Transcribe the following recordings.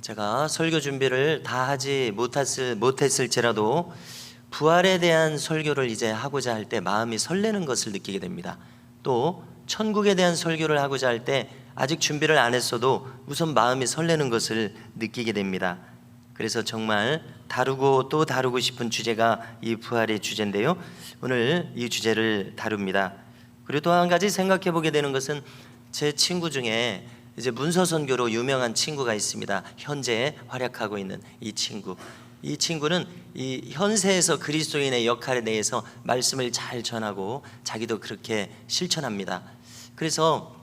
제가 설교 준비를 다 하지 못했을지라도 부활에 대한 설교를 이제 하고자 할 때 마음이 설레는 것을 느끼게 됩니다. 또 천국에 대한 설교를 하고자 할 때 아직 준비를 안 했어도 우선 마음이 설레는 것을 느끼게 됩니다. 그래서 정말 다루고 또 다루고 싶은 주제가 이 부활의 주제인데요, 오늘 이 주제를 다룹니다. 그리고 또 한 가지 생각해 보게 되는 것은 제 친구 중에 이제 문서선교로 유명한 친구가 있습니다. 현재 활약하고 있는 이 친구는 이 현세에서 그리스도인의 역할에 대해서 말씀을 잘 전하고 자기도 그렇게 실천합니다. 그래서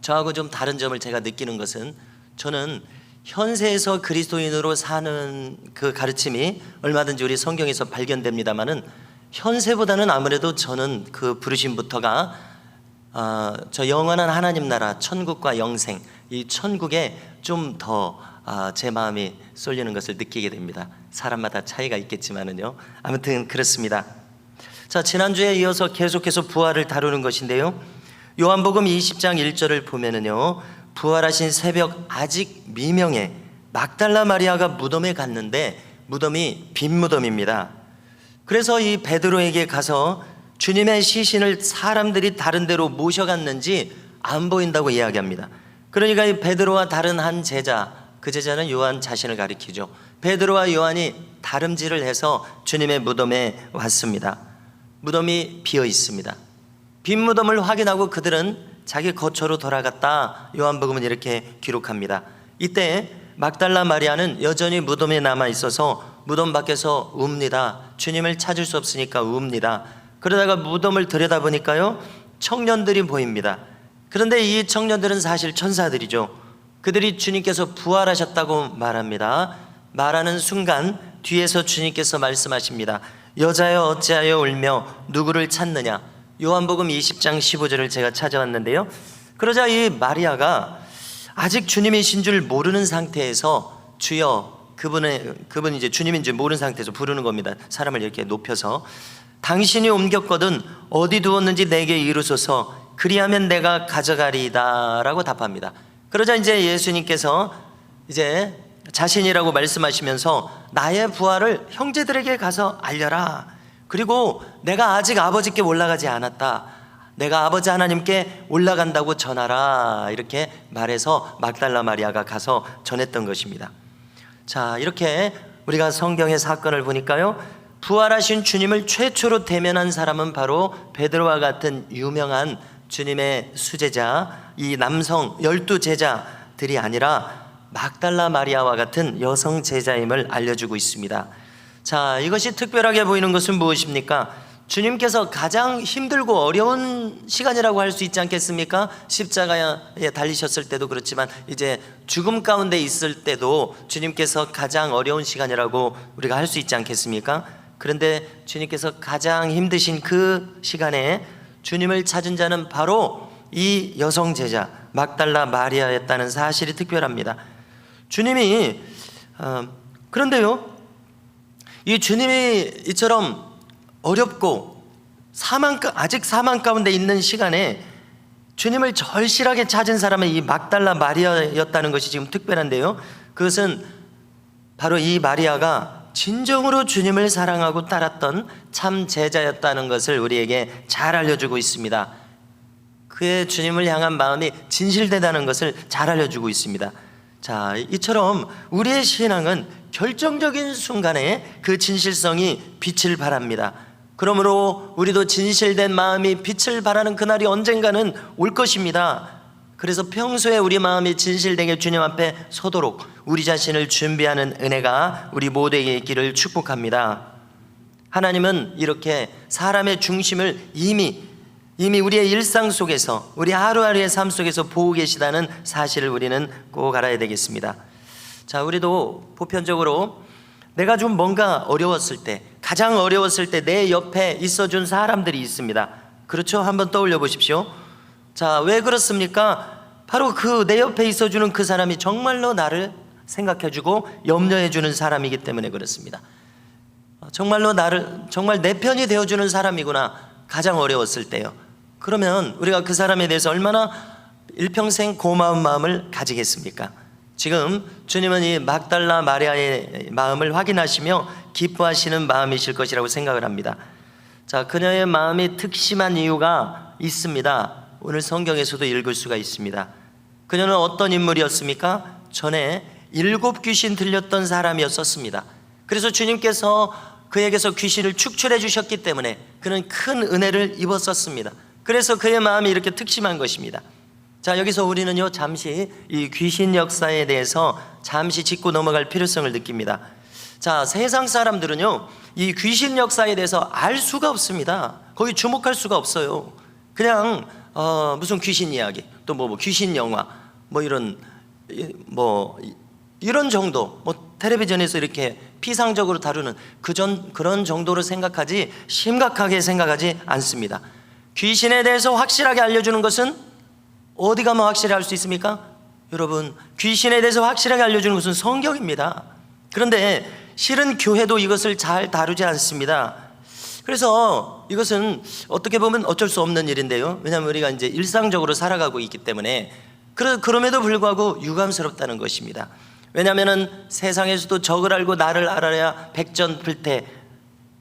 저하고 좀 다른 점을 제가 느끼는 것은, 저는 현세에서 그리스도인으로 사는 그 가르침이 얼마든지 우리 성경에서 발견됩니다마는 현세보다는 아무래도 저는 그 부르심부터가 저 영원한 하나님 나라, 천국과 영생, 이 천국에 좀 더 제 마음이 쏠리는 것을 느끼게 됩니다. 사람마다 차이가 있겠지만은요, 아무튼 그렇습니다. 자, 지난주에 이어서 계속해서 부활을 다루는 것인데요, 요한복음 20장 1절을 보면은요, 부활하신 새벽 아직 미명에 막달라 마리아가 무덤에 갔는데 무덤이 빈 무덤입니다. 그래서 이 베드로에게 가서 주님의 시신을 사람들이 다른 데로 모셔갔는지 안 보인다고 이야기합니다. 그러니까 이 베드로와 다른 한 제자, 그 제자는 요한 자신을 가리키죠. 베드로와 요한이 다름질을 해서 주님의 무덤에 왔습니다. 무덤이 비어 있습니다. 빈 무덤을 확인하고 그들은 자기 거처로 돌아갔다, 요한복음은 이렇게 기록합니다. 이때 막달라 마리아는 여전히 무덤에 남아 있어서 무덤 밖에서 웁니다. 주님을 찾을 수 없으니까 웁니다. 그러다가 무덤을 들여다보니까요, 청년들이 보입니다. 그런데 이 청년들은 사실 천사들이죠. 그들이 주님께서 부활하셨다고 말합니다. 말하는 순간 뒤에서 주님께서 말씀하십니다. 여자여 어찌하여 울며 누구를 찾느냐. 요한복음 20장 15절을 제가 찾아왔는데요, 그러자 이 마리아가 아직 주님이신 줄 모르는 상태에서 주여, 그분이 이제 주님인 줄 모르는 상태에서 부르는 겁니다. 사람을 이렇게 높여서 당신이 옮겼거든 어디 두었는지 내게 이루소서, 그리하면 내가 가져가리이다 라고 답합니다. 그러자 이제 예수님께서 이제 자신이라고 말씀하시면서 나의 부활을 형제들에게 가서 알려라. 그리고 내가 아직 아버지께 올라가지 않았다. 내가 아버지 하나님께 올라간다고 전하라. 이렇게 말해서 막달라 마리아가 가서 전했던 것입니다. 자, 이렇게 우리가 성경의 사건을 보니까요, 부활하신 주님을 최초로 대면한 사람은 바로 베드로와 같은 유명한 주님의 수제자, 이 남성 12제자들이 아니라 막달라 마리아와 같은 여성 제자임을 알려주고 있습니다. 자, 이것이 특별하게 보이는 것은 무엇입니까? 주님께서 가장 힘들고 어려운 시간이라고 할 수 있지 않겠습니까? 십자가에 달리셨을 때도 그렇지만 이제 죽음 가운데 있을 때도 주님께서 가장 어려운 시간이라고 우리가 할 수 있지 않겠습니까? 그런데 주님께서 가장 힘드신 그 시간에 주님을 찾은 자는 바로 이 여성 제자 막달라 마리아였다는 사실이 특별합니다. 주님이 그런데요, 이 주님이 이처럼 어렵고 아직 사망 가운데 있는 시간에 주님을 절실하게 찾은 사람은 이 막달라 마리아였다는 것이 지금 특별한데요, 그것은 바로 이 마리아가 진정으로 주님을 사랑하고 따랐던 참 제자였다는 것을 우리에게 잘 알려주고 있습니다. 그의 주님을 향한 마음이 진실되다는 것을 잘 알려주고 있습니다. 자, 이처럼 우리의 신앙은 결정적인 순간에 그 진실성이 빛을 발합니다. 그러므로 우리도 진실된 마음이 빛을 발하는 그날이 언젠가는 올 것입니다. 그래서 평소에 우리 마음이 진실되게 주님 앞에 서도록 우리 자신을 준비하는 은혜가 우리 모두에게 있기를 축복합니다. 하나님은 이렇게 사람의 중심을 이미 우리의 일상 속에서, 우리 하루하루의 삶 속에서 보고 계시다는 사실을 우리는 꼭 알아야 되겠습니다. 자, 우리도 보편적으로 내가 좀 뭔가 어려웠을 때, 가장 어려웠을 때 내 옆에 있어준 사람들이 있습니다. 그렇죠? 한번 떠올려 보십시오. 자, 왜 그렇습니까? 바로 그 내 옆에 있어주는 그 사람이 정말로 나를 생각해주고 염려해주는 사람이기 때문에 그렇습니다. 정말 내 편이 되어주는 사람이구나, 가장 어려웠을 때요. 그러면 우리가 그 사람에 대해서 얼마나 일평생 고마운 마음을 가지겠습니까? 지금 주님은 이 막달라 마리아의 마음을 확인하시며 기뻐하시는 마음이실 것이라고 생각을 합니다. 자, 그녀의 마음이 특심한 이유가 있습니다. 오늘 성경에서도 읽을 수가 있습니다. 그녀는 어떤 인물이었습니까? 전에 7 귀신 들렸던 사람이었었습니다. 그래서 주님께서 그에게서 귀신을 축출해 주셨기 때문에 그는 큰 은혜를 입었었습니다. 그래서 그의 마음이 이렇게 특심한 것입니다. 자, 여기서 우리는요, 잠시 이 귀신 역사에 대해서 잠시 짚고 넘어갈 필요성을 느낍니다. 자, 세상 사람들은요, 이 귀신 역사에 대해서 알 수가 없습니다. 거기 주목할 수가 없어요. 그냥 무슨 귀신 이야기, 또 뭐 귀신 영화, 뭐 이런 정도, 뭐 텔레비전에서 이렇게 피상적으로 다루는 그런 정도로 생각하지, 심각하게 생각하지 않습니다. 귀신에 대해서 확실하게 알려주는 것은 어디 가면 확실히 알 수 있습니까? 여러분, 귀신에 대해서 확실하게 알려주는 것은 성경입니다. 그런데 실은 교회도 이것을 잘 다루지 않습니다. 그래서 이것은 어떻게 보면 어쩔 수 없는 일인데요, 왜냐하면 우리가 이제 일상적으로 살아가고 있기 때문에 그럼에도 불구하고 유감스럽다는 것입니다. 왜냐하면 세상에서도 적을 알고 나를 알아야 백전불태,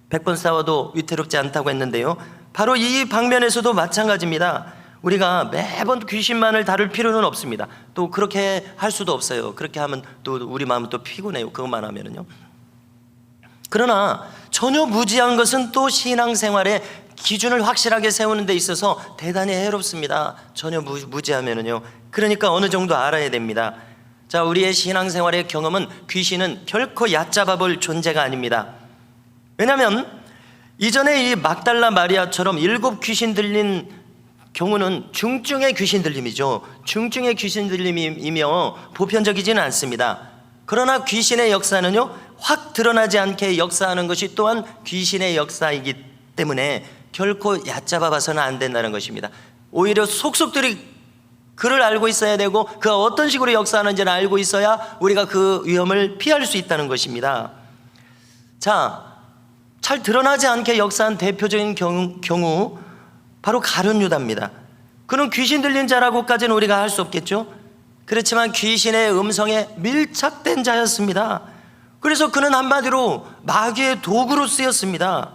100번 싸워도 위태롭지 않다고 했는데요, 바로 이 방면에서도 마찬가지입니다. 우리가 매번 귀신만을 다룰 필요는 없습니다. 또 그렇게 할 수도 없어요. 그렇게 하면 또 우리 마음은 또 피곤해요. 그것만 하면은요. 그러나 전혀 무지한 것은 또 신앙생활의 기준을 확실하게 세우는 데 있어서 대단히 해롭습니다. 전혀 무지하면은요. 그러니까 어느 정도 알아야 됩니다. 자, 우리의 신앙생활의 경험은 귀신은 결코 얕잡아 볼 존재가 아닙니다. 왜냐하면 이전에 이 막달라 마리아처럼 7 귀신 들린 경우는 중증의 귀신 들림이죠. 중증의 귀신 들림이며 보편적이지는 않습니다. 그러나 귀신의 역사는요, 확 드러나지 않게 역사하는 것이 또한 귀신의 역사이기 때문에 결코 얕잡아 봐서는 안 된다는 것입니다. 오히려 속속들이 그를 알고 있어야 되고, 그가 어떤 식으로 역사하는지를 알고 있어야 우리가 그 위험을 피할 수 있다는 것입니다. 자, 잘 드러나지 않게 역사한 대표적인 경우 바로 가룟 유다입니다. 그는 귀신 들린 자라고까지는 우리가 할 수 없겠죠. 그렇지만 귀신의 음성에 밀착된 자였습니다. 그래서 그는 한마디로 마귀의 도구로 쓰였습니다.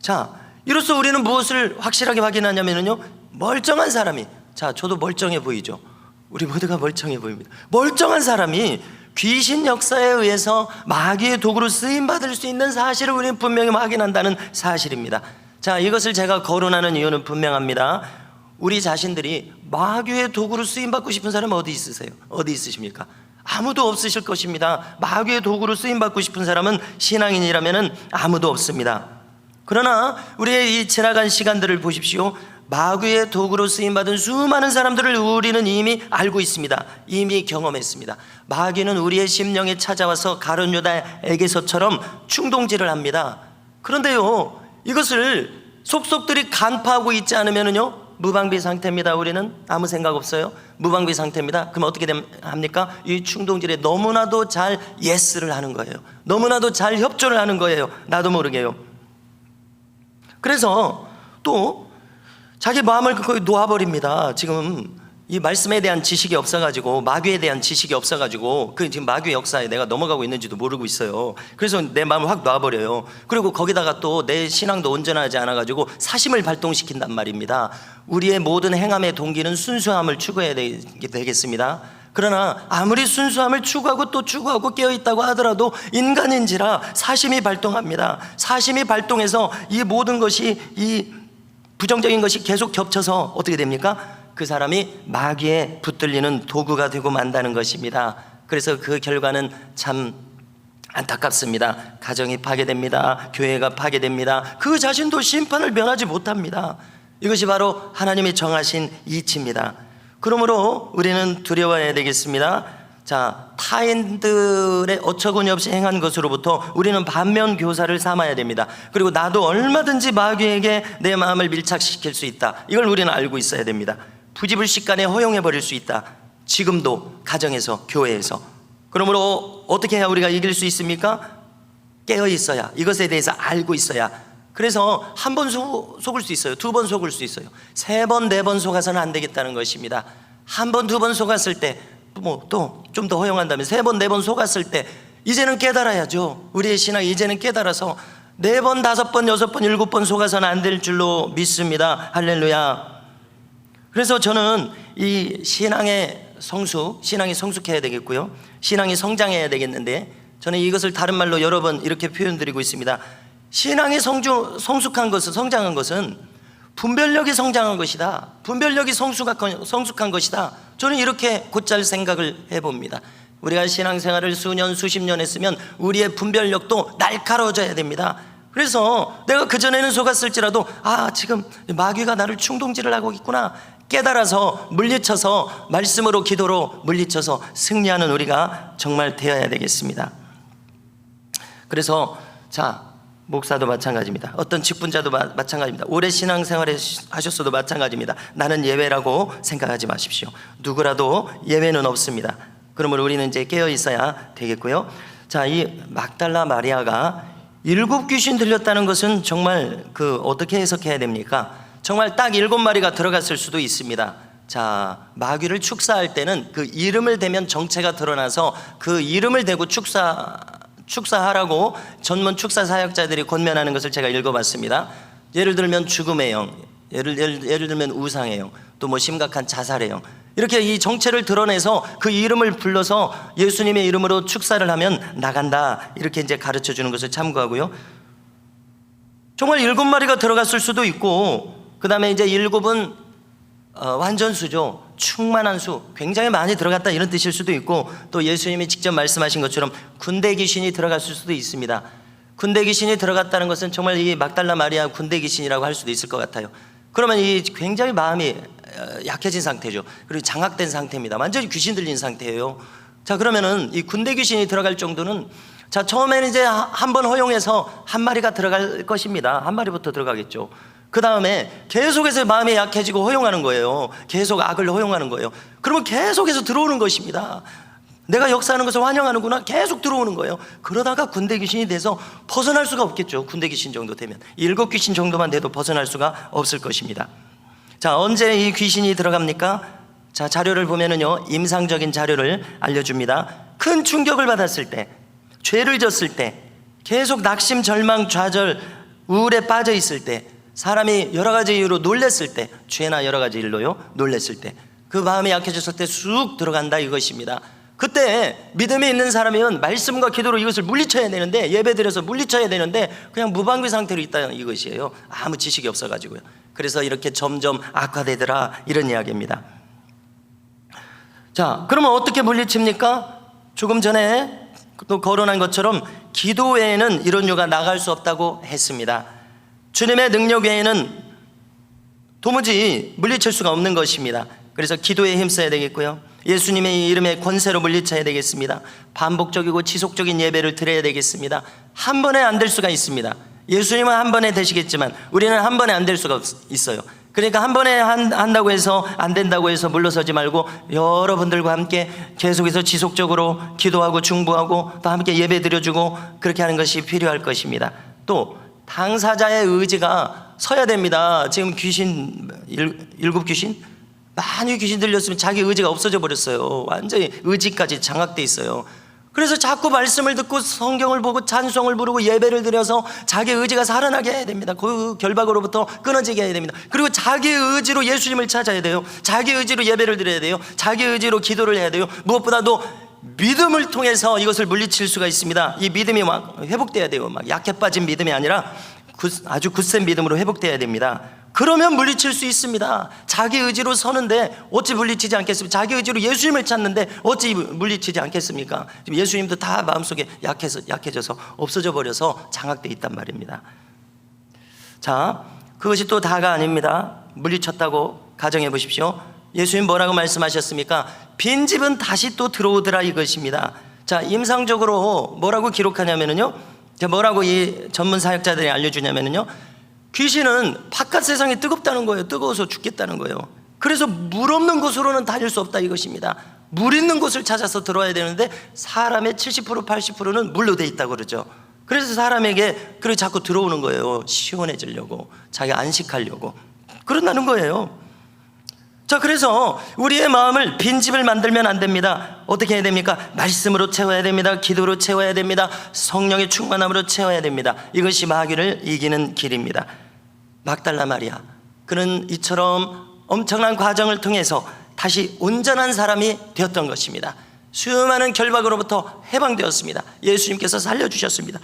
자, 이로써 우리는 무엇을 확실하게 확인하냐면요, 멀쩡한 사람이, 자, 저도 멀쩡해 보이죠. 우리 모두가 멀쩡해 보입니다. 멀쩡한 사람이 귀신 역사에 의해서 마귀의 도구로 쓰임받을 수 있는 사실을 우리는 분명히 확인한다는 사실입니다. 자, 이것을 제가 거론하는 이유는 분명합니다. 우리 자신들이 마귀의 도구로 쓰임받고 싶은 사람 어디 있으세요? 어디 있으십니까? 아무도 없으실 것입니다. 마귀의 도구로 쓰임받고 싶은 사람은 신앙인이라면 아무도 없습니다. 그러나 우리의 이 지나간 시간들을 보십시오. 마귀의 도구로 쓰임받은 수많은 사람들을 우리는 이미 알고 있습니다. 이미 경험했습니다. 마귀는 우리의 심령에 찾아와서 가룟 유다에게서처럼 충동질을 합니다. 그런데요, 이것을 속속들이 간파하고 있지 않으면요, 무방비 상태입니다. 우리는 아무 생각 없어요. 무방비 상태입니다. 그럼 어떻게 합니까? 이 충동질에 너무나도 잘 예스를 하는 거예요. 너무나도 잘 협조를 하는 거예요. 나도 모르게요. 그래서 또 자기 마음을 거의 놓아버립니다. 지금 이 말씀에 대한 지식이 없어가지고, 마귀에 대한 지식이 없어가지고, 그 지금 마귀의 역사에 내가 넘어가고 있는지도 모르고 있어요. 그래서 내 마음을 확 놔버려요. 그리고 거기다가 또 내 신앙도 온전하지 않아가지고 사심을 발동시킨단 말입니다. 우리의 모든 행함의 동기는 순수함을 추구해야 되겠습니다. 그러나 아무리 순수함을 추구하고 또 추구하고 깨어있다고 하더라도 인간인지라 사심이 발동합니다. 사심이 발동해서 이 모든 것이, 이 부정적인 것이 계속 겹쳐서 어떻게 됩니까? 그 사람이 마귀에 붙들리는 도구가 되고 만다는 것입니다. 그래서 그 결과는 참 안타깝습니다. 가정이 파괴됩니다. 교회가 파괴됩니다. 그 자신도 심판을 면하지 못합니다. 이것이 바로 하나님이 정하신 이치입니다. 그러므로 우리는 두려워해야 되겠습니다. 자, 타인들의 어처구니 없이 행한 것으로부터 우리는 반면 교사를 삼아야 됩니다. 그리고 나도 얼마든지 마귀에게 내 마음을 밀착시킬 수 있다. 이걸 우리는 알고 있어야 됩니다. 부지불식간에 허용해 버릴 수 있다. 지금도 가정에서, 교회에서. 그러므로 어떻게 해야 우리가 이길 수 있습니까? 깨어 있어야, 이것에 대해서 알고 있어야. 그래서 한 번 속을 수 있어요. 2번 속을 수 있어요. 3번, 4번 속아서는 안 되겠다는 것입니다. 한 번, 2번 속았을 때 뭐 또 좀 더 허용한다면 3번, 4번 속았을 때 이제는 깨달아야죠. 우리의 신앙이 이제는 깨달아서 4번, 5번, 6번, 7번 속아서는 안 될 줄로 믿습니다. 할렐루야. 그래서 저는 이 신앙이 성숙해야 되겠고요, 신앙이 성장해야 되겠는데, 저는 이것을 다른 말로 여러 번 이렇게 표현드리고 있습니다. 신앙이 성숙한 것은, 성장한 것은 분별력이 성장한 것이다, 분별력이 성숙한 것이다. 저는 이렇게 곧잘 생각을 해봅니다. 우리가 신앙생활을 수년 수십 년 했으면 우리의 분별력도 날카로워져야 됩니다. 그래서 내가 그전에는 속았을지라도 지금 마귀가 나를 충동질을 하고 있구나 깨달아서 물리쳐서 말씀으로, 기도로 물리쳐서 승리하는 우리가 정말 되어야 되겠습니다. 그래서 목사도 마찬가지입니다. 어떤 직분자도 마찬가지입니다. 오래 신앙생활을 하셨어도 마찬가지입니다. 나는 예외라고 생각하지 마십시오. 누구라도 예외는 없습니다. 그러므로 우리는 이제 깨어 있어야 되겠고요. 이 막달라 마리아가 7 귀신 들렸다는 것은 정말 어떻게 해석해야 됩니까? 정말 딱 7마리가 들어갔을 수도 있습니다. 마귀를 축사할 때는 그 이름을 대면 정체가 드러나서 그 이름을 대고 축사하라고 전문 축사 사역자들이 권면하는 것을 제가 읽어봤습니다. 예를 들면 죽음의 영, 예를 들면 우상의 영, 또 뭐 심각한 자살의 영, 이렇게 이 정체를 드러내서 그 이름을 불러서 예수님의 이름으로 축사를 하면 나간다, 이렇게 이제 가르쳐 주는 것을 참고하고요. 정말 7마리가 들어갔을 수도 있고, 그 다음에 이제 7은 완전수죠. 충만한 수, 굉장히 많이 들어갔다, 이런 뜻일 수도 있고, 또 예수님이 직접 말씀하신 것처럼 군대 귀신이 들어갔을 수도 있습니다. 군대 귀신이 들어갔다는 것은 정말 이 막달라 마리아 군대 귀신이라고 할 수도 있을 것 같아요. 그러면 이 굉장히 마음이 약해진 상태죠. 그리고 장악된 상태입니다. 완전히 귀신 들린 상태예요. 그러면은 이 군대 귀신이 들어갈 정도는, 처음에는 이제 한 번 허용해서 1마리가 들어갈 것입니다. 1마리부터 들어가겠죠. 그 다음에 계속해서 마음이 약해지고 허용하는 거예요. 계속 악을 허용하는 거예요. 그러면 계속해서 들어오는 것입니다. 내가 역사하는 것을 환영하는구나, 계속 들어오는 거예요. 그러다가 군대 귀신이 돼서 벗어날 수가 없겠죠. 군대 귀신 정도 되면 7 귀신 정도만 돼도 벗어날 수가 없을 것입니다. 언제 이 귀신이 들어갑니까? 자료를 보면은요, 임상적인 자료를 알려줍니다. 큰 충격을 받았을 때, 죄를 졌을 때, 계속 낙심, 절망, 좌절, 우울에 빠져 있을 때, 사람이 여러 가지 이유로 놀랬을 때, 죄나 여러 가지 일로요 놀랬을 때, 그 마음이 약해졌을 때 쑥 들어간다, 이것입니다. 그때 믿음이 있는 사람이면 말씀과 기도로 이것을 물리쳐야 되는데, 예배드려서 물리쳐야 되는데 그냥 무방비 상태로 있다는 이것이에요. 아무 지식이 없어가지고요. 그래서 이렇게 점점 악화되더라, 이런 이야기입니다. 그러면 어떻게 물리칩니까? 조금 전에 또 거론한 것처럼 기도 외에는 이런 유가 나갈 수 없다고 했습니다. 주님의 능력 외에는 도무지 물리칠 수가 없는 것입니다. 그래서 기도에 힘써야 되겠고요, 예수님의 이름의 권세로 물리쳐야 되겠습니다. 반복적이고 지속적인 예배를 드려야 되겠습니다. 한 번에 안 될 수가 있습니다. 예수님은 한 번에 되시겠지만 우리는 한 번에 안 될 수가 있어요. 그러니까 한 번에 한다고 해서 안 된다고 해서 물러서지 말고 여러분들과 함께 계속해서 지속적으로 기도하고 중보하고 또 함께 예배 드려주고 그렇게 하는 것이 필요할 것입니다. 또 당사자의 의지가 서야 됩니다. 지금 귀신 7 귀신? 많이 귀신 들렸으면 자기 의지가 없어져 버렸어요. 완전히 의지까지 장악돼 있어요. 그래서 자꾸 말씀을 듣고 성경을 보고 찬송을 부르고 예배를 드려서 자기 의지가 살아나게 해야 됩니다. 그 결박으로부터 끊어지게 해야 됩니다. 그리고 자기 의지로 예수님을 찾아야 돼요. 자기 의지로 예배를 드려야 돼요. 자기 의지로 기도를 해야 돼요. 무엇보다도 믿음을 통해서 이것을 물리칠 수가 있습니다. 이 믿음이 막 회복돼야 돼요. 막 약해 빠진 믿음이 아니라 아주 굳센 믿음으로 회복돼야 됩니다. 그러면 물리칠 수 있습니다. 자기 의지로 서는데 어찌 물리치지 않겠습니까? 자기 의지로 예수님을 찾는데 어찌 물리치지 않겠습니까? 지금 예수님도 다 마음속에 약해져서 없어져 버려서 장악돼 있단 말입니다. 그것이 또 다가 아닙니다. 물리쳤다고 가정해 보십시오. 예수님 뭐라고 말씀하셨습니까? 빈집은 다시 또 들어오더라, 이것입니다. 임상적으로 뭐라고 기록하냐면요, 뭐라고 이 전문 사역자들이 알려주냐면요, 귀신은 바깥 세상이 뜨겁다는 거예요. 뜨거워서 죽겠다는 거예요. 그래서 물 없는 곳으로는 다닐 수 없다, 이것입니다. 물 있는 곳을 찾아서 들어와야 되는데 사람의 70% 80%는 물로 돼 있다고 그러죠. 그래서 사람에게 그렇게 자꾸 들어오는 거예요. 시원해지려고, 자기가 안식하려고 그런다는 거예요. 자, 그래서 우리의 마음을 빈집을 만들면 안 됩니다. 어떻게 해야 됩니까? 말씀으로 채워야 됩니다. 기도로 채워야 됩니다. 성령의 충만함으로 채워야 됩니다. 이것이 마귀를 이기는 길입니다. 막달라 마리아, 그는 이처럼 엄청난 과정을 통해서 다시 온전한 사람이 되었던 것입니다. 수많은 결박으로부터 해방되었습니다. 예수님께서 살려주셨습니다.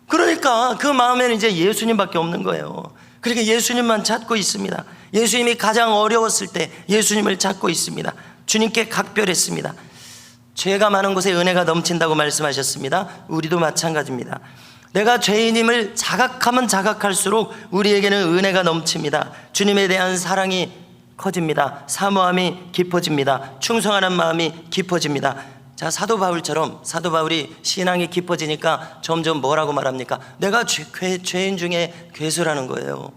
그러니까 그 마음에는 이제 예수님밖에 없는 거예요. 그러니까 예수님만 찾고 있습니다. 예수님이 가장 어려웠을 때 예수님을 찾고 있습니다. 주님께 각별했습니다. 죄가 많은 곳에 은혜가 넘친다고 말씀하셨습니다. 우리도 마찬가지입니다. 내가 죄인임을 자각하면 자각할수록 우리에게는 은혜가 넘칩니다. 주님에 대한 사랑이 커집니다. 사모함이 깊어집니다. 충성하는 마음이 깊어집니다. 자, 사도 바울처럼, 사도 바울이 신앙이 깊어지니까 점점 뭐라고 말합니까? 내가 죄인 중에 괴수라는 거예요.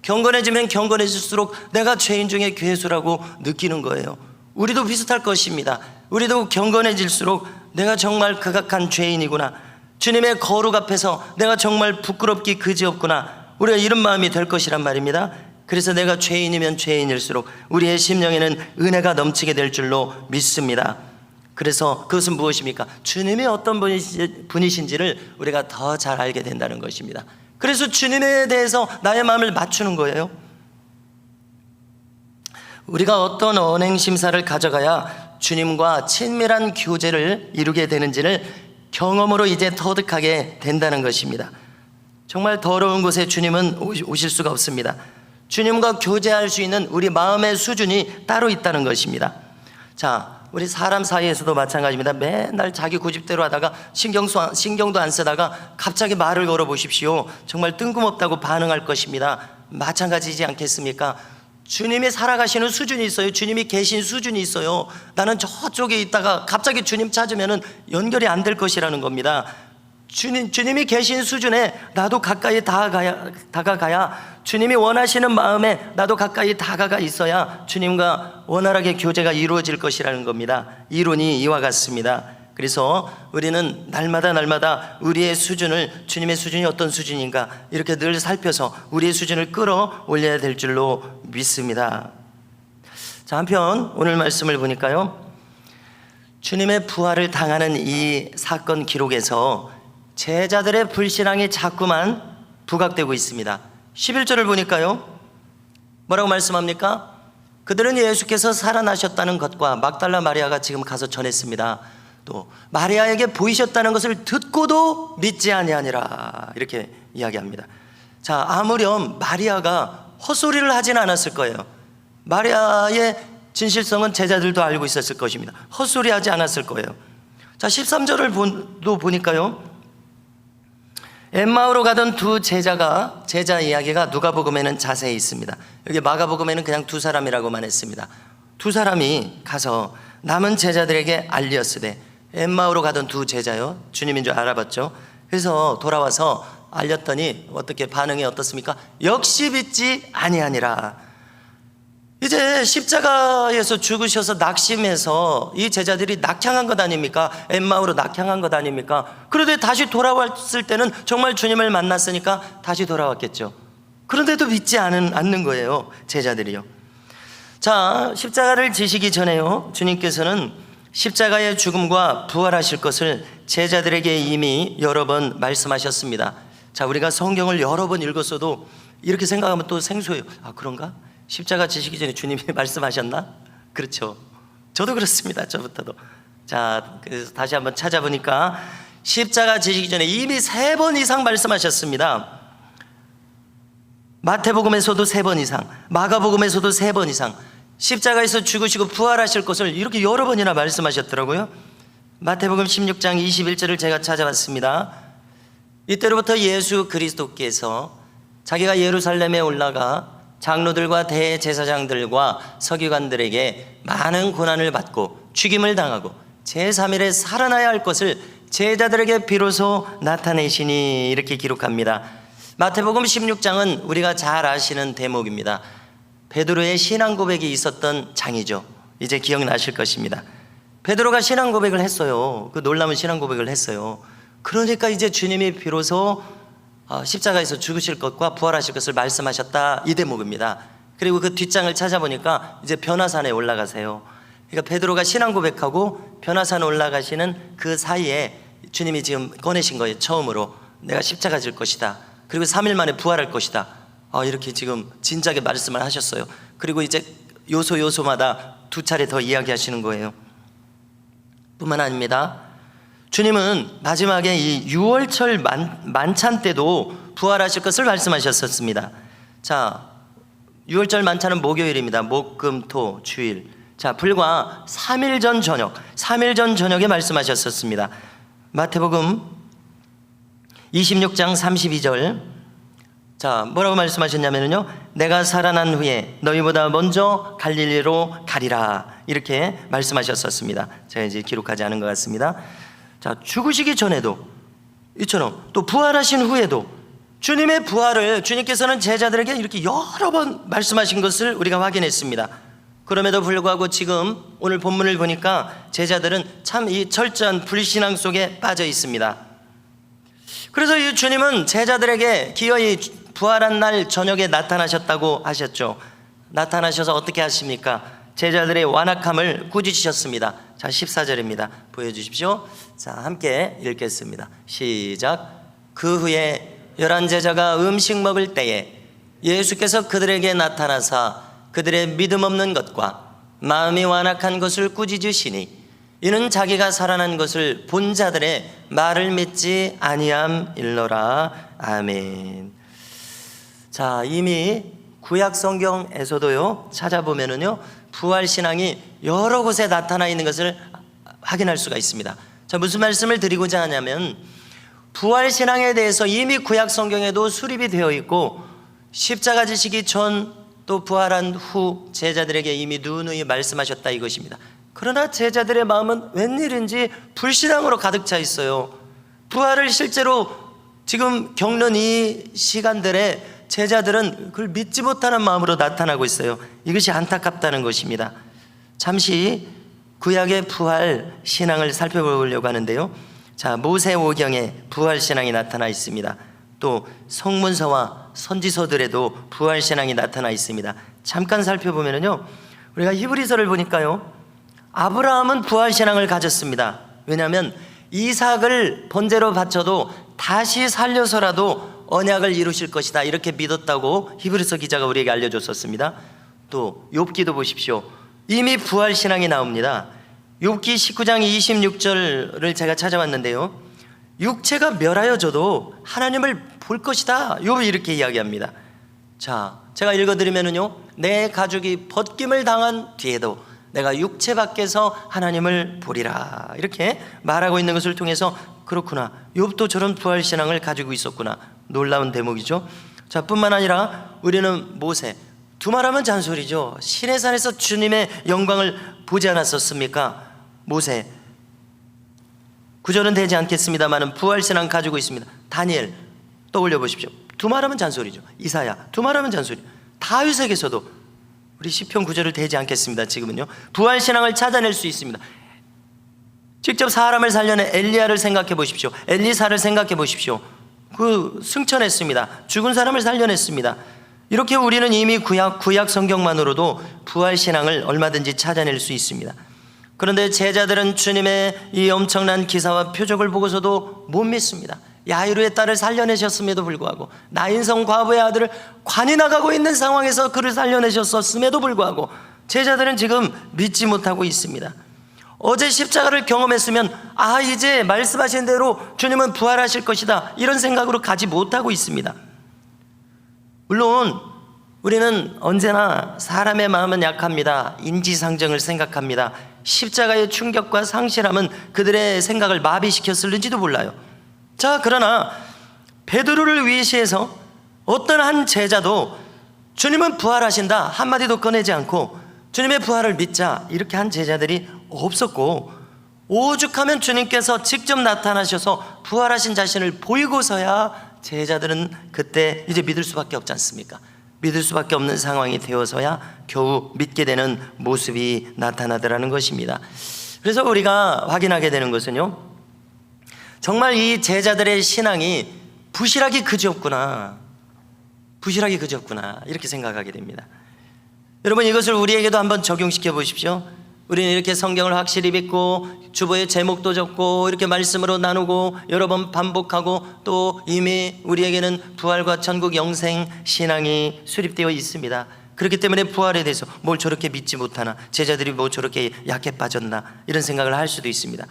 경건해지면 경건해질수록 내가 죄인 중에 괴수라고 느끼는 거예요. 우리도 비슷할 것입니다. 우리도 경건해질수록 내가 정말 극악한 죄인이구나, 주님의 거룩 앞에서 내가 정말 부끄럽기 그지없구나, 우리가 이런 마음이 될 것이란 말입니다. 그래서 내가 죄인이면 죄인일수록 우리의 심령에는 은혜가 넘치게 될 줄로 믿습니다. 그래서 그것은 무엇입니까? 주님이 어떤 분이신지를 우리가 더 잘 알게 된다는 것입니다. 그래서 주님에 대해서 나의 마음을 맞추는 거예요. 우리가 어떤 언행심사를 가져가야 주님과 친밀한 교제를 이루게 되는지를 경험으로 이제 터득하게 된다는 것입니다. 정말 더러운 곳에 주님은 오실 수가 없습니다. 주님과 교제할 수 있는 우리 마음의 수준이 따로 있다는 것입니다. 자, 우리 사람 사이에서도 마찬가지입니다. 맨날 자기 고집대로 하다가 신경도 안 쓰다가 갑자기 말을 걸어 보십시오. 정말 뜬금없다고 반응할 것입니다. 마찬가지지 않겠습니까? 주님이 살아가시는 수준이 있어요. 주님이 계신 수준이 있어요. 나는 저쪽에 있다가 갑자기 주님 찾으면 연결이 안 될 것이라는 겁니다. 주님이 계신 수준에 나도 가까이 다가가야, 주님이 원하시는 마음에 나도 가까이 다가가 있어야 주님과 원활하게 교제가 이루어질 것이라는 겁니다. 이론이 이와 같습니다. 그래서 우리는 날마다 우리의 수준을, 주님의 수준이 어떤 수준인가 이렇게 늘 살펴서 우리의 수준을 끌어올려야 될 줄로 믿습니다. 자, 한편 오늘 말씀을 보니까요, 주님의 부활을 당하는 이 사건 기록에서 제자들의 불신앙이 자꾸만 부각되고 있습니다. 11절을 보니까요, 뭐라고 말씀합니까? 그들은 예수께서 살아나셨다는 것과 막달라 마리아가 지금 가서 전했습니다. 또 마리아에게 보이셨다는 것을 듣고도 믿지 아니하니라, 이렇게 이야기합니다. 자, 아무렴 마리아가 헛소리를 하진 않았을 거예요. 마리아의 진실성은 제자들도 알고 있었을 것입니다. 헛소리하지 않았을 거예요. 자, 13절을 보니까요, 엠마오로 가던 두 제자 이야기가 누가복음에는 자세히 있습니다. 여기 마가복음에는 그냥 두 사람이라고만 했습니다. 두 사람이 가서 남은 제자들에게 알렸으되, 엠마오로 가던 두 제자요, 주님인 줄 알아봤죠. 그래서 돌아와서 알렸더니 어떻게 반응이 어떻습니까? 역시 믿지 아니하니라. 이제 십자가에서 죽으셔서 낙심해서 이 제자들이 낙향한 것 아닙니까? 엠마오로 낙향한 것 아닙니까? 그런데 다시 돌아왔을 때는 정말 주님을 만났으니까 다시 돌아왔겠죠. 그런데도 믿지 않는 거예요, 제자들이요. 자, 십자가를 지시기 전에요, 주님께서는 십자가의 죽음과 부활하실 것을 제자들에게 이미 여러 번 말씀하셨습니다. 자, 우리가 성경을 여러 번 읽었어도 이렇게 생각하면 또 생소해요. 아, 그런가? 십자가 지시기 전에 주님이 말씀하셨나? 그렇죠. 저도 그렇습니다. 저부터도. 자, 그래서 다시 한번 찾아보니까 십자가 지시기 전에 이미 3번 이상 말씀하셨습니다. 마태복음에서도 3번 이상, 마가복음에서도 3번 이상 십자가에서 죽으시고 부활하실 것을 이렇게 여러 번이나 말씀하셨더라고요. 마태복음 16장 21절을 제가 찾아봤습니다. 이때로부터 예수 그리스도께서 자기가 예루살렘에 올라가 장로들과 대제사장들과 서기관들에게 많은 고난을 받고 죽임을 당하고 제3일에 살아나야 할 것을 제자들에게 비로소 나타내시니, 이렇게 기록합니다. 마태복음 16장은 우리가 잘 아시는 대목입니다. 베드로의 신앙 고백이 있었던 장이죠. 이제 기억나실 것입니다. 베드로가 신앙 고백을 했어요. 그 놀라운 신앙 고백을 했어요. 그러니까 이제 주님이 비로소 십자가에서 죽으실 것과 부활하실 것을 말씀하셨다, 이 대목입니다. 그리고 그 뒷장을 찾아보니까 이제 변화산에 올라가세요. 그러니까 베드로가 신앙 고백하고 변화산에 올라가시는 그 사이에 주님이 지금 꺼내신 거예요. 처음으로 내가 십자가 질 것이다. 그리고 3일 만에 부활할 것이다. 이렇게 지금 진작에 말씀을 하셨어요. 그리고 이제 요소마다 2차례 더 이야기하시는 거예요. 뿐만 아닙니다. 주님은 마지막에 이 6월절 만찬 때도 부활하실 것을 말씀하셨었습니다. 자, 6월절 만찬은 목요일입니다. 목, 금, 토, 주일. 자, 불과 3일 전 저녁에 말씀하셨었습니다. 마태복음 26장 32절. 자, 뭐라고 말씀하셨냐면요, 내가 살아난 후에 너희보다 먼저 갈릴리로 가리라, 이렇게 말씀하셨었습니다. 제가 이제 기록하지 않은 것 같습니다. 자, 죽으시기 전에도 이처럼 또 부활하신 후에도 주님의 부활을 주님께서는 제자들에게 이렇게 여러 번 말씀하신 것을 우리가 확인했습니다. 그럼에도 불구하고 지금 오늘 본문을 보니까 제자들은 참 이 철저한 불신앙 속에 빠져 있습니다. 그래서 이 주님은 제자들에게 기어이 부활한 날 저녁에 나타나셨다고 하셨죠. 나타나셔서 어떻게 하십니까? 제자들의 완악함을 꾸짖으셨습니다. 자, 14절입니다. 보여주십시오. 자, 함께 읽겠습니다. 시작. 그 후에 11 제자가 음식 먹을 때에 예수께서 그들에게 나타나사 그들의 믿음 없는 것과 마음이 완악한 것을 꾸짖으시니 이는 자기가 살아난 것을 본 자들의 말을 믿지 아니함일러라. 아멘. 자, 이미 구약 성경에서도요 찾아보면은요 부활 신앙이 여러 곳에 나타나 있는 것을 확인할 수가 있습니다. 자, 무슨 말씀을 드리고자 하냐면 부활 신앙에 대해서 이미 구약 성경에도 수립이 되어 있고 십자가 지시기 전 또 부활한 후 제자들에게 이미 누누이 말씀하셨다 이것입니다. 그러나 제자들의 마음은 웬일인지 불신앙으로 가득 차 있어요. 부활을 실제로 지금 겪는 이 시간들에 제자들은 그걸 믿지 못하는 마음으로 나타나고 있어요. 이것이 안타깝다는 것입니다. 잠시 구약의 부활 신앙을 살펴보려고 하는데요. 자, 모세오경에 부활 신앙이 나타나 있습니다. 또 성문서와 선지서들에도 부활 신앙이 나타나 있습니다. 잠깐 살펴보면요, 우리가 히브리서를 보니까요, 아브라함은 부활 신앙을 가졌습니다. 왜냐하면 이삭을 번제로 바쳐도 다시 살려서라도 언약을 이루실 것이다 이렇게 믿었다고 히브리서 기자가 우리에게 알려줬었습니다. 또 욥기도 보십시오. 이미 부활 신앙이 나옵니다. 욥기 19장 26절을 제가 찾아왔는데요, 육체가 멸하여져도 하나님을 볼 것이다 욥이 이렇게 이야기합니다. 자, 제가 읽어드리면요, 내 가죽이 벗김을 당한 뒤에도 내가 육체 밖에서 하나님을 보리라 이렇게 말하고 있는 것을 통해서 그렇구나, 욥도 저런 부활 신앙을 가지고 있었구나, 놀라운 대목이죠. 자, 뿐만 아니라 우리는 모세, 두말하면 잔소리죠. 시내산에서 주님의 영광을 보지 않았었습니까? 모세, 구절은 되지 않겠습니다만 부활 신앙 가지고 있습니다. 다니엘 떠올려 보십시오. 두말하면 잔소리죠. 이사야, 두말하면 잔소리. 다윗에게서도 우리 시편 9절을 되지 않겠습니다. 지금은요, 부활 신앙을 찾아낼 수 있습니다. 직접 사람을 살려낸 엘리야를 생각해 보십시오. 엘리사를 생각해 보십시오. 그 승천했습니다. 죽은 사람을 살려냈습니다. 이렇게 우리는 이미 구약 성경만으로도 부활 신앙을 얼마든지 찾아낼 수 있습니다. 그런데 제자들은 주님의 이 엄청난 기사와 표적을 보고서도 못 믿습니다. 야이로의 딸을 살려내셨음에도 불구하고, 나인성 과부의 아들을 관이 나가고 있는 상황에서 그를 살려내셨음에도 불구하고 제자들은 지금 믿지 못하고 있습니다. 어제 십자가를 경험했으면 이제 말씀하신 대로 주님은 부활하실 것이다 이런 생각으로 가지 못하고 있습니다. 물론 우리는 언제나 사람의 마음은 약합니다. 인지상정을 생각합니다. 십자가의 충격과 상실함은 그들의 생각을 마비시켰을는지도 몰라요. 자, 그러나 베드로를 위시해서 어떤 한 제자도 주님은 부활하신다 한마디도 꺼내지 않고 주님의 부활을 믿자 이렇게 한 제자들이 없었고, 오죽하면 주님께서 직접 나타나셔서 부활하신 자신을 보이고서야 제자들은 그때 이제 믿을 수밖에 없지 않습니까? 믿을 수밖에 없는 상황이 되어서야 겨우 믿게 되는 모습이 나타나더라는 것입니다. 그래서 우리가 확인하게 되는 것은요, 정말 이 제자들의 신앙이 부실하기 그지없구나 이렇게 생각하게 됩니다. 여러분, 이것을 우리에게도 한번 적용시켜 보십시오. 우리는 이렇게 성경을 확실히 믿고 주보에 제목도 적고 이렇게 말씀으로 나누고 여러 번 반복하고 또 이미 우리에게는 부활과 천국 영생 신앙이 수립되어 있습니다. 그렇기 때문에 부활에 대해서 뭘 저렇게 믿지 못하나, 제자들이 뭐 저렇게 약해 빠졌나, 이런 생각을 할 수도 있습니다.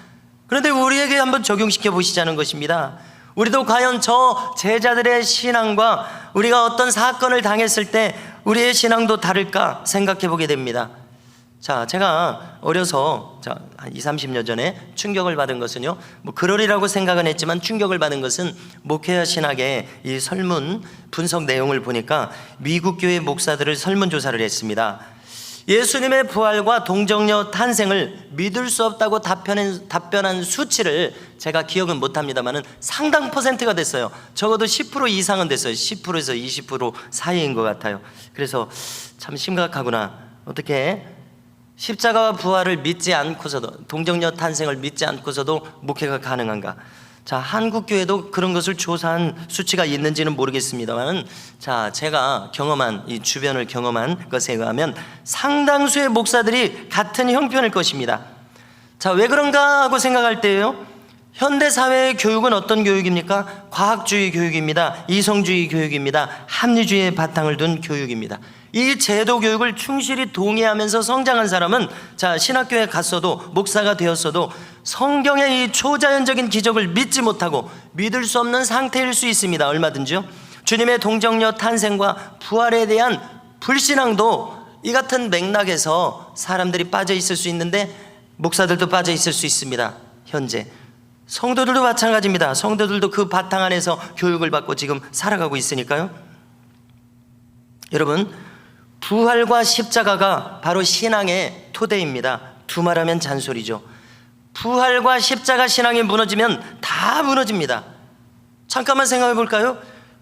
그런데 우리에게 한번 적용시켜 보시자는 것입니다. 우리도 과연 저 제자들의 신앙과 우리가 어떤 사건을 당했을 때 우리의 신앙도 다를까 생각해 보게 됩니다. 자, 제가 어려서 한 20, 30년 전에 충격을 받은 것은요, 뭐 그러리라고 생각은 했지만 충격을 받은 것은 목회와 신학의 이 설문 분석 내용을 보니까 미국 교회 목사들을 설문조사를 했습니다. 예수님의 부활과 동정녀 탄생을 믿을 수 없다고 답변한 수치를 제가 기억은 못합니다만 상당 퍼센트가 됐어요. 적어도 10% 이상은 됐어요. 10%에서 20% 사이인 것 같아요. 그래서 참 심각하구나. 어떻게 십자가와 부활을 믿지 않고서도, 동정녀 탄생을 믿지 않고서도 목회가 가능한가? 자, 한국교회도 그런 것을 조사한 수치가 있는지는 모르겠습니다만, 자, 제가 경험한, 이 주변을 경험한 것에 의하면 상당수의 목사들이 같은 형편일 것입니다. 자, 왜 그런가 하고 생각할 때요, 현대사회의 교육은 어떤 교육입니까? 과학주의 교육입니다. 이성주의 교육입니다. 합리주의의 바탕을 둔 교육입니다. 이 제도 교육을 충실히 동의하면서 성장한 사람은, 자, 신학교에 갔어도 목사가 되었어도 성경의 이 초자연적인 기적을 믿지 못하고 믿을 수 없는 상태일 수 있습니다. 얼마든지요. 주님의 동정녀 탄생과 부활에 대한 불신앙도 이 같은 맥락에서 사람들이 빠져 있을 수 있는데, 목사들도 빠져 있을 수 있습니다. 현재 성도들도 마찬가지입니다. 성도들도 그 바탕 안에서 교육을 받고 지금 살아가고 있으니까요. 여러분, 부활과 십자가가 바로 신앙의 토대입니다. 두말하면 잔소리죠. 부활과 십자가 신앙이 무너지면 다 무너집니다. 잠깐만 생각해 볼까요?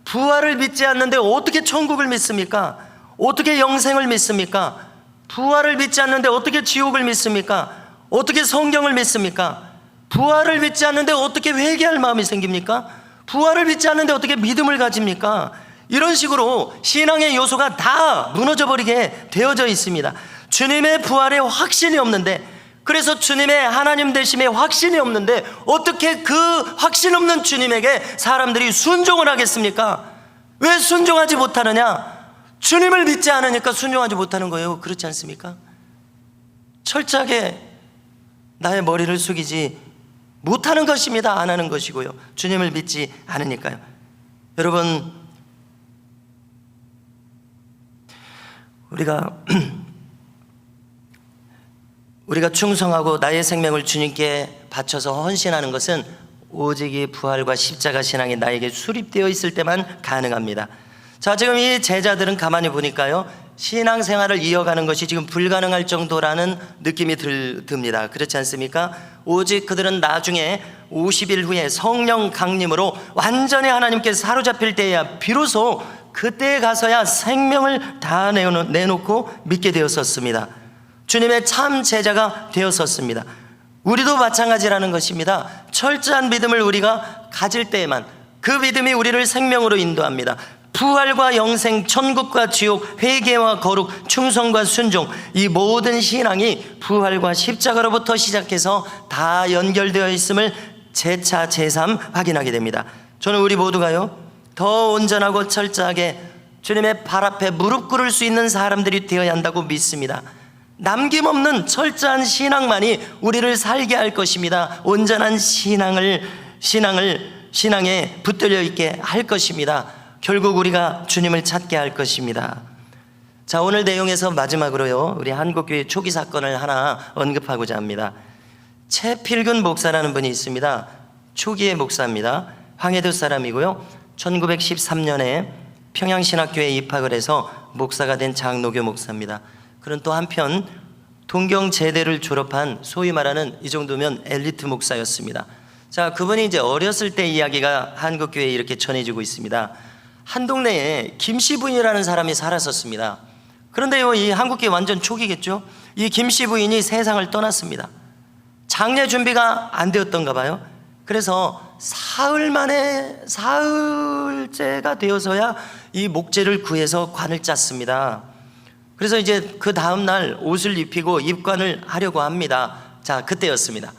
부활을 믿지 않는데 어떻게 천국을 믿습니까? 어떻게 영생을 믿습니까? 부활을 믿지 않는데 어떻게 지옥을 믿습니까? 어떻게 성경을 믿습니까? 부활을 믿지 않는데 어떻게 회개할 마음이 생깁니까? 부활을 믿지 않는데 어떻게 믿음을 가집니까? 이런 식으로 신앙의 요소가 다 무너져 버리게 되어져 있습니다. 주님의 부활에 확신이 없는데, 그래서 주님의 하나님 되심에 확신이 없는데 어떻게 그 확신 없는 주님에게 사람들이 순종을 하겠습니까? 왜 순종하지 못하느냐? 주님을 믿지 않으니까 순종하지 못하는 거예요. 그렇지 않습니까? 철저하게 나의 머리를 숙이지 못하는 것입니다. 안 하는 것이고요. 주님을 믿지 않으니까요. 여러분, 우리가 충성하고 나의 생명을 주님께 바쳐서 헌신하는 것은 오직 이 부활과 십자가 신앙이 나에게 수립되어 있을 때만 가능합니다. 자, 지금 이 제자들은 가만히 보니까요, 신앙생활을 이어가는 것이 지금 불가능할 정도라는 느낌이 듭니다. 그렇지 않습니까? 오직 그들은 나중에 50일 후에 성령 강림으로 완전히 하나님께 사로잡힐 때야 비로소 그때에 가서야 생명을 다 내놓고 믿게 되었었습니다. 주님의 참 제자가 되었었습니다. 우리도 마찬가지라는 것입니다. 철저한 믿음을 우리가 가질 때에만 그 믿음이 우리를 생명으로 인도합니다. 부활과 영생, 천국과 지옥, 회개와 거룩, 충성과 순종, 이 모든 신앙이 부활과 십자가로부터 시작해서 다 연결되어 있음을 재차 제3 확인하게 됩니다. 저는 우리 모두가요, 더 온전하고 철저하게 주님의 발 앞에 무릎 꿇을 수 있는 사람들이 되어야 한다고 믿습니다. 남김없는 철저한 신앙만이 우리를 살게 할 것입니다. 온전한 신앙에 붙들려 있게 할 것입니다. 결국 우리가 주님을 찾게 할 것입니다. 자, 오늘 내용에서 마지막으로요, 우리 한국교회 초기 사건을 하나 언급하고자 합니다. 최필근 목사라는 분이 있습니다. 초기의 목사입니다. 황해도 사람이고요, 1913년에 평양신학교에 입학을 해서 목사가 된 장로교 목사입니다. 그는 또 한편 동경제대를 졸업한 소위 말하는 이 정도면 엘리트 목사였습니다. 자, 그분이 이제 어렸을 때 이야기가 한국교회에 이렇게 전해지고 있습니다. 한 동네에 김씨 부인이라는 사람이 살았었습니다. 그런데요, 이 한국교회 완전 초기겠죠. 이 김씨 부인이 세상을 떠났습니다. 장례 준비가 안 되었던가 봐요. 그래서 사흘째가 되어서야 이 목재를 구해서 관을 짰습니다. 그래서 이제 그 다음날 옷을 입히고 입관을 하려고 합니다. 자, 그때였습니다.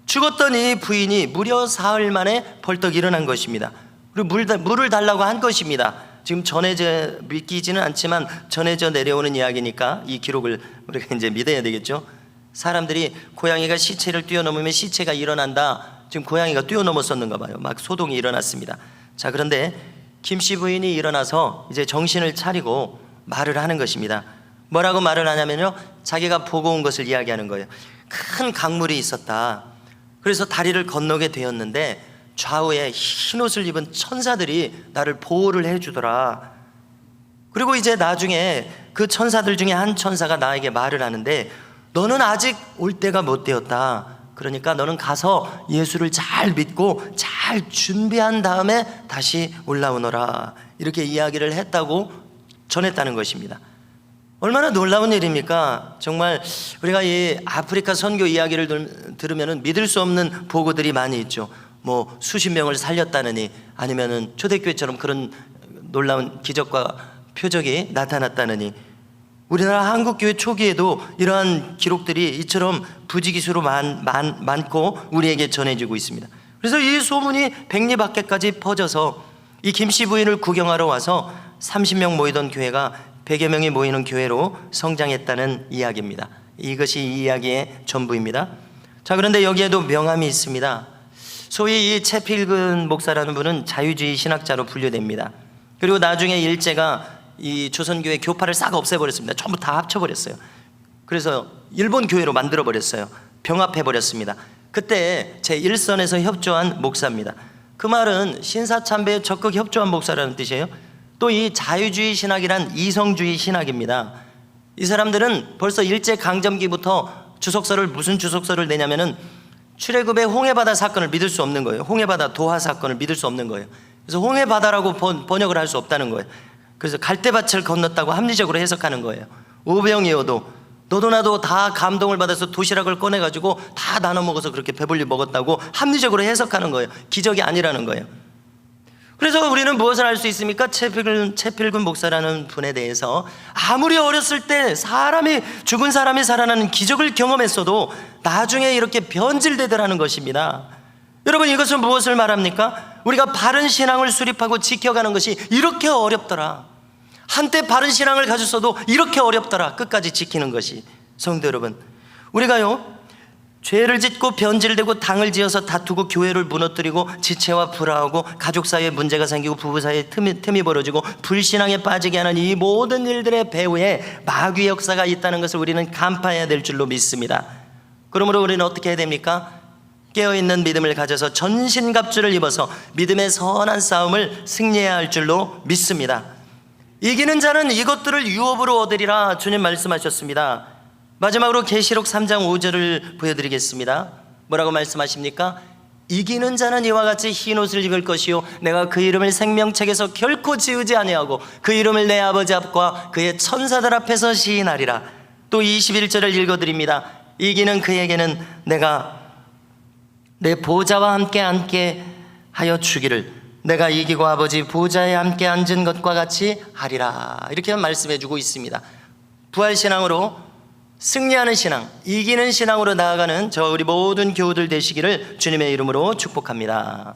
죽었던 이 부인이 무려 사흘 만에 벌떡 일어난 것입니다. 그리고 물을 달라고 한 것입니다. 지금 전해져, 믿기지는 않지만 전해져 내려오는 이야기니까 이 기록을 우리가 이제 믿어야 되겠죠. 사람들이 고양이가 시체를 뛰어넘으면 시체가 일어난다. 지금 고양이가 뛰어넘었었는가 봐요. 막 소동이 일어났습니다. 자, 그런데 김씨 부인이 일어나서 이제 정신을 차리고 말을 하는 것입니다. 뭐라고 말을 하냐면요, 자기가 보고 온 것을 이야기하는 거예요. 큰 강물이 있었다. 그래서 다리를 건너게 되었는데 좌우에 흰 옷을 입은 천사들이 나를 보호를 해주더라. 그리고 이제 나중에 그 천사들 중에 한 천사가 나에게 말을 하는데, 너는 아직 올 때가 못 되었다. 그러니까 너는 가서 예수를 잘 믿고 잘 준비한 다음에 다시 올라오너라. 이렇게 이야기를 했다고 전했다는 것입니다. 얼마나 놀라운 일입니까? 정말 우리가 이 아프리카 선교 이야기를 들으면 믿을 수 없는 보고들이 많이 있죠. 뭐 수십 명을 살렸다느니, 아니면은 초대교회처럼 그런 놀라운 기적과 표적이 나타났다느니, 우리나라 한국교회 초기에도 이러한 기록들이 이처럼 부지기수로 많고 우리에게 전해지고 있습니다. 그래서 이 소문이 백리 밖에까지 퍼져서 이 김씨 부인을 구경하러 와서 30명 모이던 교회가 100여 명이 모이는 교회로 성장했다는 이야기입니다. 이것이 이 이야기의 전부입니다. 자, 그런데 여기에도 명함이 있습니다. 소위 이 채필근 목사라는 분은 자유주의 신학자로 분류됩니다. 그리고 나중에 일제가 이 조선교회 교파를 싹 없애버렸습니다. 전부 다 합쳐버렸어요. 그래서 일본 교회로 만들어버렸어요. 병합해버렸습니다. 그때 제1선에서 협조한 목사입니다. 그 말은 신사참배에 적극 협조한 목사라는 뜻이에요. 또 이 자유주의 신학이란 이성주의 신학입니다. 이 사람들은 벌써 일제강점기부터 주석서를, 무슨 주석서를 내냐면은 출애굽의 홍해바다 사건을 믿을 수 없는 거예요. 홍해바다 도하 사건을 믿을 수 없는 거예요. 그래서 홍해바다라고 번역을 할 수 없다는 거예요. 그래서 갈대밭을 건넜다고 합리적으로 해석하는 거예요. 오병이어도 너도 나도 다 감동을 받아서 도시락을 꺼내가지고 다 나눠 먹어서 그렇게 배불리 먹었다고 합리적으로 해석하는 거예요. 기적이 아니라는 거예요. 그래서 우리는 무엇을 알 수 있습니까? 채필근 목사라는 분에 대해서 아무리 어렸을 때 죽은 사람이 살아나는 기적을 경험했어도 나중에 이렇게 변질되더라는 것입니다. 여러분, 이것은 무엇을 말합니까? 우리가 바른 신앙을 수립하고 지켜가는 것이 이렇게 어렵더라. 한때 바른 신앙을 가졌어도 이렇게 어렵더라. 끝까지 지키는 것이. 성도 여러분, 우리가요, 죄를 짓고 변질되고 당을 지어서 다투고 교회를 무너뜨리고 지체와 불화하고 가족 사이에 문제가 생기고 부부 사이에 틈이 벌어지고 불신앙에 빠지게 하는 이 모든 일들의 배후에 마귀의 역사가 있다는 것을 우리는 간파해야 될 줄로 믿습니다. 그러므로 우리는 어떻게 해야 됩니까? 깨어있는 믿음을 가져서 전신갑주를 입어서 믿음의 선한 싸움을 승리해야 할 줄로 믿습니다. 이기는 자는 이것들을 유업으로 얻으리라 주님 말씀하셨습니다. 마지막으로 계시록 3장 5절을 보여드리겠습니다. 뭐라고 말씀하십니까? 이기는 자는 이와 같이 흰 옷을 입을 것이요 내가 그 이름을 생명책에서 결코 지우지 아니하고 그 이름을 내 아버지 앞과 그의 천사들 앞에서 시인하리라. 또 21절을 읽어드립니다. 이기는 그에게는 내가 내 보좌와 함께 앉게 하여 주기를 내가 이기고 아버지 보좌에 함께 앉은 것과 같이 하리라. 이렇게 말씀해 주고 있습니다. 부활신앙으로 승리하는 신앙, 이기는 신앙으로 나아가는 저 우리 모든 교우들 되시기를 주님의 이름으로 축복합니다.